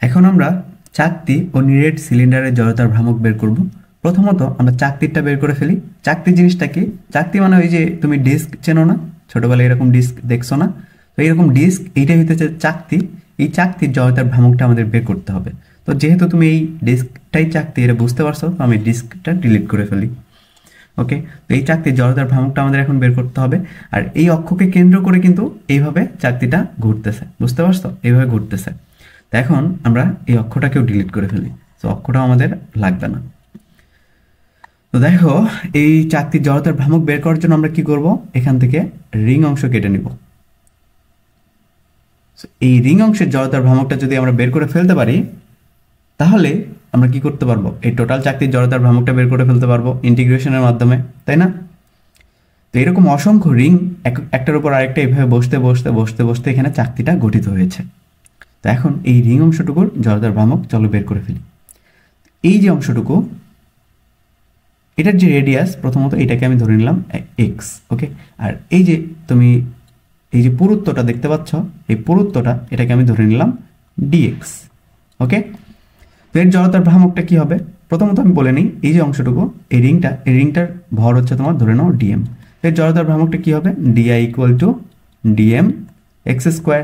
এখন আমরা চাকতি ও নিরেট সিলিন্ডারের জড়তার ভ্রামক বের করব। প্রথমত আমরা চাকতিটা বের করে ফেলি। চাকতি জিনিসটা কি? চাকতি মানে ওই যে তুমি ডিস্ক চেনো না, ছোটবেলায় এরকম ডিস্ক দেখছো না? তো এইরকম ডিস্ক, এইটাই হইতেছে চাকতি। এই চাকতির জড়তার ভ্রামকটা আমাদের বের করতে হবে। তো যেহেতু তুমি এই ডিস্কটাই চাকতি এটা বুঝতে পারছো, তো আমি ডিস্কটা ডিলিট করে ফেলি। ওকে, তো এই চাকতির জড়তার ভ্রামকটা আমাদের এখন বের করতে হবে। আর এই অক্ষকে কেন্দ্র করে কিন্তু এইভাবে চাকতিটা ঘুরতেছে, বুঝতে পারছো? এইভাবে ঘুরতেছে। তো এখন আমরা এই অক্ষটাকেও ডিলিট করে ফেলি, তো অক্ষটাও আমাদের লাগবে না। তো দেখো, এই চাকতির জড়তার ভ্রামক বের করার জন্য আমরা কি করব? এখান থেকে রিং অংশ কেটে নিব। এই রিং অংশের জড়তার ভ্রামকটা যদি আমরা বের করে ফেলতে পারি, তাহলে আমরা কি করতে পারবো? এই টোটাল চাকতির জড়তার ভ্রামকটা বের করে ফেলতে পারবো ইন্টিগ্রেশনের মাধ্যমে, তাই না? তো এরকম অসংখ্য রিং একটার উপর আরেকটা এইভাবে বসতে বসতে বসতে বসতে এখানে চাকতিটা গঠিত হয়েছে। তো এখন এই রিং অংশটুকুর জড়তার ভ্রামক চলো বের করে ফেলি। এই যে অংশটুকু, এটার যে রেডিয়াস, প্রথমত এটাকে আমি ধরে নিলাম এক্স। ওকে, আর এই যে তুমি এই যে পুরুত্বটা দেখতে পাচ্ছ, এই পুরুত্বটা এটাকে আমি ধরে নিলাম ডিএক্স। ওকে, তো এর জড়তার ভ্রামকটা কি হবে? প্রথমত আমি বলে নিই, এই যে অংশটুকু, এই রিংটার ভর হচ্ছে তোমার, ধরে নাও ডিএম। এর জড়তার ভ্রামকটা কি হবে? D I equal to d m x square.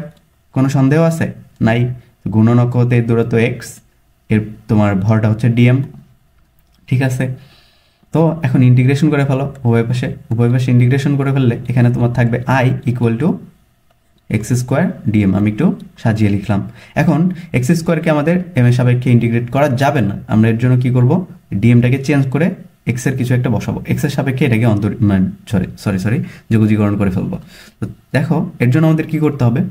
কোনো সন্দেহ আছে? নাই। গুণনক হতে দূরত্ব এক্স, এর তোমার ভরটা হচ্ছে ডিএম। ঠিক আছে, তো এখন ইন্টিগ্রেশন করে ফেলো উভয় পাশে ইন্টিগ্রেশন করে ফেললে এখানে তোমার থাকবে I equal to x square DM. আমি একটু সাজিয়ে লিখলাম। এখন এক্স স্কোয়ারকে আমাদের এম এর সাপেক্ষে ইন্টিগ্রেট করা যাবে না। আমরা এর জন্য কি করব? ডিএমটাকে চেঞ্জ করে এক্স এর কিছু একটা বসাবো, এক্স এর সাপেক্ষে এটাকে সরি যোগজীকরণ করে ফেলবো। তো দেখো, এর জন্য আমাদের কি করতে হবে?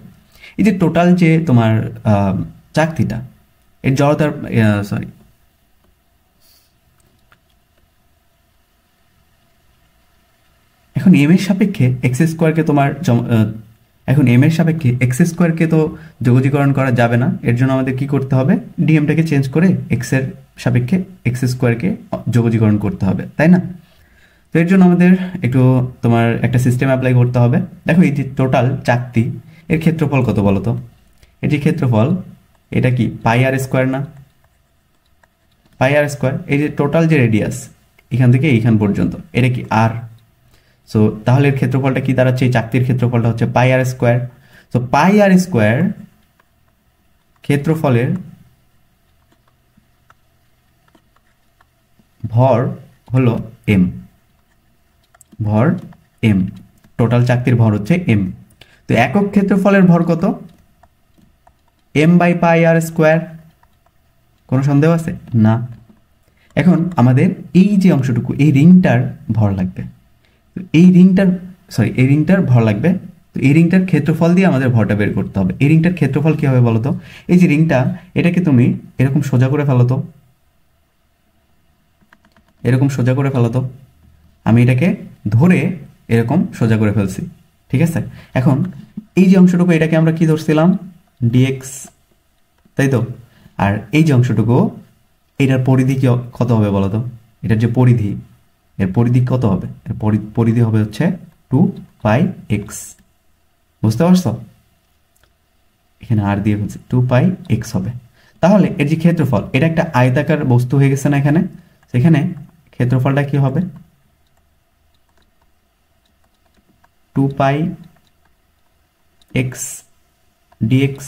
এই যে টোটাল যে তোমার চাকতিটা, এর জড়তার এখন এম এর সাপেক্ষে এক্স স্কোয়ারকে এখন এম এর সাপেক্ষে এক্স স্কোয়ারকে তো যোগজীকরণ করা যাবে না। এর জন্য আমাদের কি করতে হবে? ডিএমটাকে চেঞ্জ করে এক্স এর সাপেক্ষে এক্স স্কোয়ারকে যোগজীকরণ করতে হবে, তাই না? তো এর জন্য আমাদের একটু তোমার একটা সিস্টেম অ্যাপ্লাই করতে হবে। দেখো, এই যে টোটাল চাকতি, এর ক্ষেত্রফল কত বলো তো? এর যে ক্ষেত্রফল, এটা কি পাই আর স্কোয়ার না? পাই আর স্কোয়ার। এই যে টোটাল যে রেডিয়াস এখান থেকে এইখান পর্যন্ত, এটা কি আর? সো তাহলে এর ক্ষেত্রফলটা কি দাঁড়াচ্ছে? এই চাকতির ক্ষেত্রফলটা হচ্ছে পাই আর স্কোয়ার। সো পাই আর স্কোয়ার ক্ষেত্রফলের ভর হলো এম। ভর এম, টোটাল চাকতির ভর হচ্ছে এম। তো একক ক্ষেত্রফলের ভর কত? M by pi r square. কোনো সন্দেহ আছে? না। এখন আমাদের এই যে অংশটুকু, এই রিংটার ভর লাগবে। এই রিংটার ভর লাগবে। তো এই রিংটার ক্ষেত্রফল দিয়ে আমাদের ভরটা বের করতে হবে। এই রিংটার ক্ষেত্রফল কি হবে বলো তো? এই যে রিংটা, এটাকে তুমি এরকম সোজা করে ফেলো তো, এরকম সোজা করে ফেলো তো। আমি এটাকে ধরে এরকম সোজা করে ফেলছি, ঠিক আছে? এখন এই যে অংশটুকু, এটাকে আমরা কি ধরছিলাম? ডিএক্স, তাই তো? আর এই যে অংশটুকু, এটার পরিধি কি কত হবে বলো তো? এটার যে পরিধি, এর পরিধি কত হবে? এর পরিধি হবে হচ্ছে 2 পাই এক্স। বুঝতে পারছো? এখানে আর দিয়ে ফেলছি, 2 পাই এক্স হবে। তাহলে এর যে ক্ষেত্রফল, এটা একটা আয়তাকার বস্তু হয়ে গেছে না এখানে? সেখানে ক্ষেত্রফলটা কি হবে? 2 পাই এক্স ডিএক্স।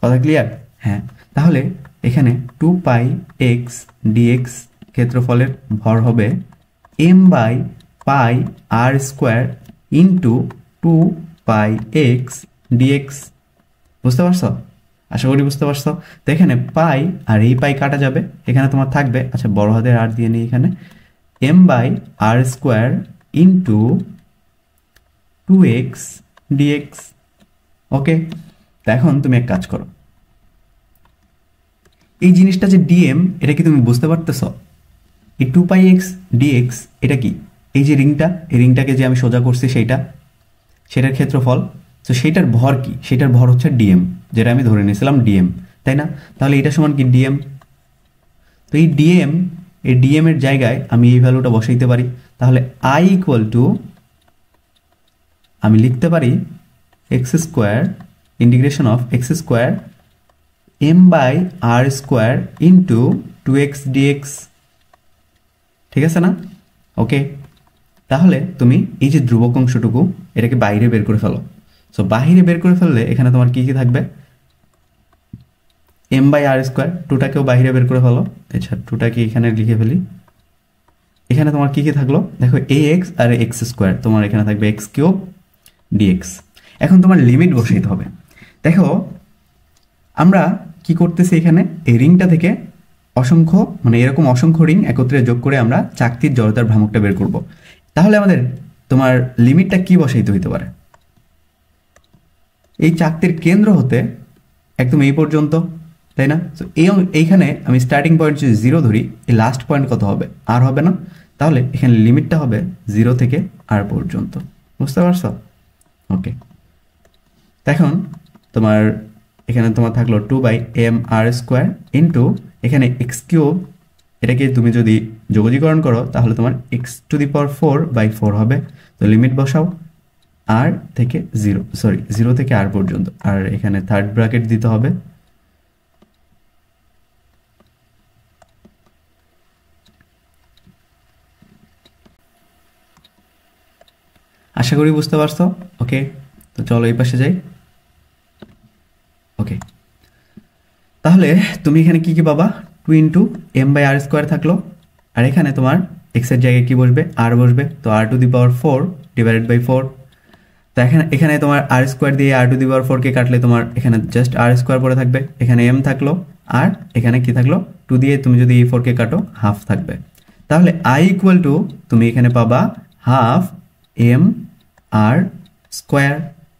কথা ক্লিয়ার? হ্যাঁ। তাহলে এখানে 2 পাই এক্স ডিএক্স ক্ষেত্রফলের ভর হবে m by pi r square into 2 pi x d x. বুঝতে পারছো? আশা করি বুঝতে পারছো। তো এখানে পাই আর এই পাই কাটা যাবে, এখানে তোমার থাকবে, আচ্ছা বড় হাতের আর দিয়ে নিই এখানে, M by R square into 2x dx. Okay, তো এখন তুমি এক কাজ করো, এই জিনিসটা যে ডিএম, এটা কি তুমি বুঝতে পারতেছ? এই 2 পাই এক্স ডিএক্স এটা কি? এই যে রিংটা, এই রিংটাকে যে আমি সোজা করছি সেটার ক্ষেত্রফল। তো সেইটার ভর কি? সেটার ভর হচ্ছে ডিএম, যেটা আমি ধরে নিয়েছিলাম ডিএম, তাই না? তাহলে এটা সমান কি? ডিএম। তো এই ডিএম এর জায়গায় আমি এই ভ্যালুটা বসাইতে পারি। তাহলে আই ইকুয়াল টু, আমি লিখতে পারি x square integration of x square m by R square into 2x dx, ঠিক আছে না? ওকে, তাহলে তুমি এই যে ধ্রুবক অংশটুকু এটাকে বাইরে বের করে ফেলো। সো বাইরে বের করে ফেললে এখানে তোমার কি কি থাকবে, m বাই আর স্কোয়ার, টুটাকেও বাইরে বের করে ফেলো। আচ্ছা, টুটাকে এখানে লিখে ফেলি। এখানে তোমার কি কি থাকলো দেখো, ax আর এক্স স্কোয়ার, তোমার এখানে থাকবে এক্স কিউব dx। এখন তোমার লিমিট বসাইতে হবে। দেখো আমরা কি করতেছি, এখানে এই রিংটা থেকে অসংখ্য মানে এরকম অসংখ্য রিং একত্রে যোগ করে আমরা চাকতির জড়তার ভ্রামকটা বের করব। তাহলে আমাদের তোমার লিমিটটা কি বসাইতে হইতে পারে, এই চাকতির কেন্দ্র হতে একদম এই পর্যন্ত, তাই না? তো এইখানে আমি স্টার্টিং পয়েন্ট যদি 0 ধরি, এই লাস্ট পয়েন্ট কত হবে, আর হবে না? তাহলে এখানে লিমিটটা হবে 0 থেকে আর পর্যন্ত। বুঝতে পারছো? ওকে, এখন তোমার এখানে তোমার থাকলো 2/m r স্কোয়ার ইন্টু এখানে এক্স কিউব, এটাকে তুমি যদি যোগজীকরণ করো তাহলে তোমার x⁴/4 হবে। তো লিমিট বসাও r থেকে 0 থেকে r পর্যন্ত, আর এখানে থার্ড ব্র্যাকেট দিতে হবে। আশা করি বুঝতে পারছো। ওকে, তো চলো এই পাশে যাই। ওকে, তাহলে তুমি এখানে কি কি পাবা, 2 into m by R square থাকলো, আর এখানে তোমার x এর জায়গায় কি বসবে, r বসবে। তো r⁴ ডিভাইডেড বাই 4। তো এখানে তোমার আর স্কোয়ার দিয়ে r⁴ কে কাটলে তোমার এখানে জাস্ট আর স্কোয়ার পড়ে থাকবে, এখানে m থাকলো, আর এখানে কি থাকলো, 2 দিয়ে তুমি যদি এই 4 কে কাটো হাফ থাকবে। তাহলে i ইকুয়াল টু তুমি এখানে পাবা হাফ m r স্কোয়ার।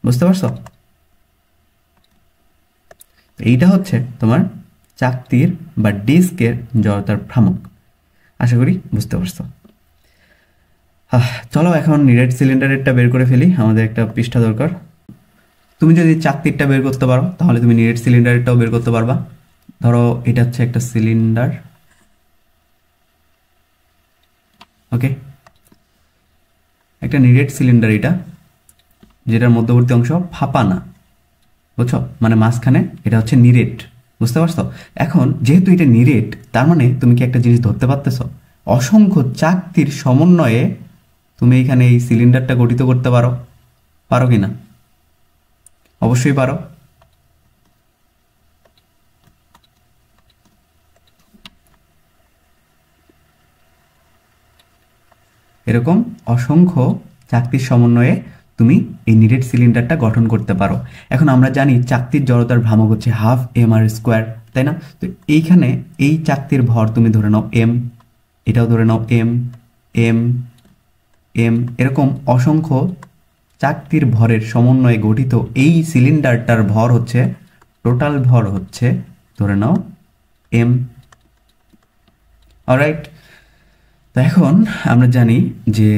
বুঝতে পারছো? এইটা হচ্ছে তোমার চাকতির বা ডিস্কের জড়তার ভ্রামক। আশা করি বুঝতে পারছো। চলো এখন নিরেট সিলিন্ডারেরটা বের করে ফেলি, আমাদের একটা পৃষ্ঠা দরকার। তুমি যদি চাকতিরটা বের করতে পারো তাহলে তুমি নিরেট সিলিন্ডারেরটাও বের করতে পারবা। ধরো এটা হচ্ছে একটা সিলিন্ডার, ওকে, একটা নিরেট সিলিন্ডার এটা, যেটার মধ্যবর্তী অংশ ফাঁপা না, বুঝছো? মানে মাঝখানে এটা হচ্ছে নিরেট। বুঝতে পারছো? এখন যেহেতু এটা নিরেট, তার মানে তুমি কি একটা জিনিস ধরতে পারতেছো, অসংখ্য চাকতির সমন্বয়ে তুমি এখানে এই সিলিন্ডারটা গঠিত করতে পারো। পারো কি না? অবশ্যই পারো। এরকম অসংখ্য চাকতির সমন্বয়ে তুমি এই নিরেট সিলিন্ডারটা গঠন করতে পারো। এখন আমরা জানি চাকতির জড়তার ভ্রামক হচ্ছে হাফ m r স্কোয়ার, তাই না? তো এইখানে এই চাকতির ভর তুমি ধরে নাও m, এটাও ধরে নাও m m m, এরকম অসংখ্য চাকতির ভরের সমন্বয়ে গঠিত এই সিলিন্ডারটার ভর হচ্ছে, টোটাল ভর হচ্ছে ধরে নাও m। অলরাইট, তো এখন আমরা জানি যে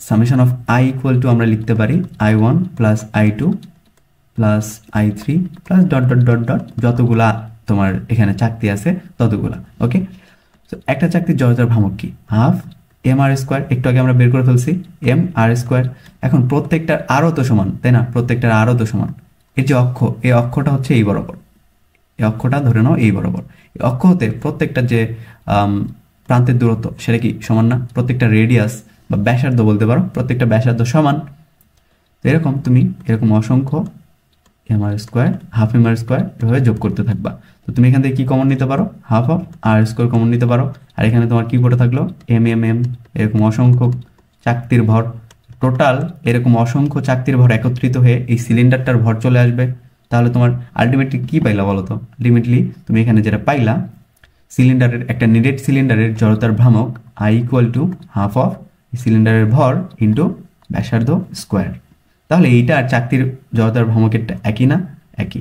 summation of i equal to আমরা লিখতে পারি i1 plus i2 plus i3 plus dot dot dot dot, যতগুলা তোমার এখানে চাকতি আছে ততগুলা। ওকে, তো একটা চাকতির জড়তার ভ্রামক কি, হাফ m r স্কোয়ার। একটু আগে আমরা বের করে ফেলছি m r স্কোয়ার। এখন প্রত্যেকটার আরও তো সমান, তাই না? প্রত্যেকটার আরও তো সমান। এর যে অক্ষ, এই অক্ষটা হচ্ছে এই বরাবর, এই অক্ষটা ধরে নাও এই বরাবর। এই অক্ষ হতে প্রত্যেকটা যে প্রান্তের দূরত্ব সেটা কি সমান না? প্রত্যেকটা রেডিয়াস বা ব্যাসার্ধ বলতে পারো, প্রত্যেকটা ব্যাসার্ধ সমান। তো এরকম তুমি এরকম অসংখ্য m r square, half m r square এভাবে যোগ করতে থাকবা। তো তুমি এখান থেকে কি কমন নিতে পারো, half of r square common নিতে পারো। আর এখানে তোমার কি পড়ে থাকলো m m m, এরকম অসংখ্য চাকতির ভর। টোটাল এরকম অসংখ্য চাকতির ভর একত্রিত হয়ে এই সিলিন্ডারটার ভর চলে আসবে। তাহলে তোমার আলটিমেটলি কি পাইলা বলো তো? আলটিমেটলি তুমি এখানে যেটা পাইলা, সিলিন্ডারের একটা নিরেট সিলিন্ডারের জড়তার ভ্রামক i equal to half of সিলিন্ডারের ভর ইন্টু ব্যাসার্ধ স্কোয়ার। তাহলে এইটা আর চাকতির জড়তার ভ্রামকেরটা একই না? একই।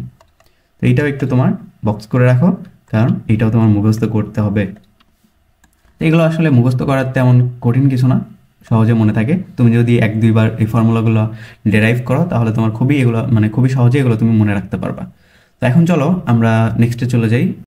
তো এইটাও একটু তোমার বক্স করে রাখো, কারণ এইটাও তোমার মুখস্থ করতে হবে। এগুলো আসলে মুখস্থ করার তেমন কঠিন কিছু না, সহজে মনে থাকে। তুমি যদি 1-2 বার এই ফর্মুলাগুলো ডেরাইভ করো তাহলে তোমার খুবই এগুলো মানে খুবই সহজে এগুলো তুমি মনে রাখতে পারবা। তো এখন চলো আমরা নেক্সটে চলে যাই।